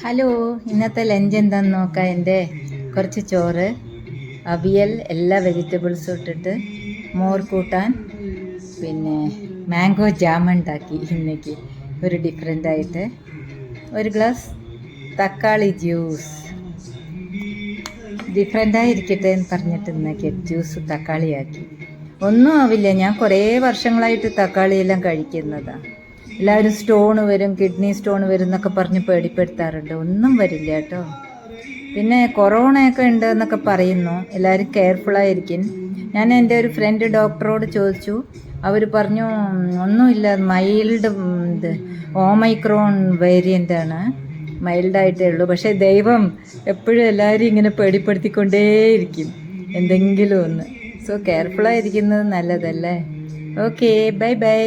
Hello, ഇന്നത്തെ lunch എന്താന്ന് നോക്കാം. എൻ്റെ കുറച്ച് ചോറ്, അവിയൽ, എല്ലാ വെജിറ്റബിൾസും ഇട്ടിട്ട് മോർ കൂട്ടാൻ, പിന്നെ മാംഗോ ജാം ഉണ്ടാക്കി ഇന്നേക്ക് ഒരു ഡിഫറെൻ്റായിട്ട്, ഒരു ഗ്ലാസ് തക്കാളി ജ്യൂസ്. ഡിഫറെൻ്റായിരിക്കട്ടെ എന്ന് പറഞ്ഞിട്ട് ഇന്നേക്ക് ജ്യൂസ് തക്കാളിയാക്കി. ഒന്നും ആവില്ല, ഞാൻ കുറേ വർഷങ്ങളായിട്ട് തക്കാളിയെല്ലാം കഴിക്കുന്നതാണ്. എല്ലാവരും സ്റ്റോൺ വരും, കിഡ്നി സ്റ്റോൺ വരും എന്നൊക്കെ പറഞ്ഞ് പേടിപ്പെടുത്താറുണ്ട്. ഒന്നും വരില്ല കേട്ടോ. പിന്നെ കൊറോണയൊക്കെ ഉണ്ട് എന്നൊക്കെ പറയുന്നു, എല്ലാവരും കെയർഫുള്ളായിരിക്കും. ഞാൻ എൻ്റെ ഒരു ഫ്രണ്ട് ഡോക്ടറോട് ചോദിച്ചു, അവർ പറഞ്ഞു ഒന്നുമില്ല, മൈൽഡ് ഓമൈക്രോൺ വേരിയൻ്റാണ്, മൈൽഡായിട്ടേ ഉള്ളൂ. പക്ഷേ ദൈവം എപ്പോഴും എല്ലാവരും ഇങ്ങനെ പേടിപ്പെടുത്തിക്കൊണ്ടേയിരിക്കും എന്തെങ്കിലും ഒന്ന്. സോ കെയർഫുള്ളായിരിക്കുന്നത് നല്ലതല്ലേ. Okay, bye bye.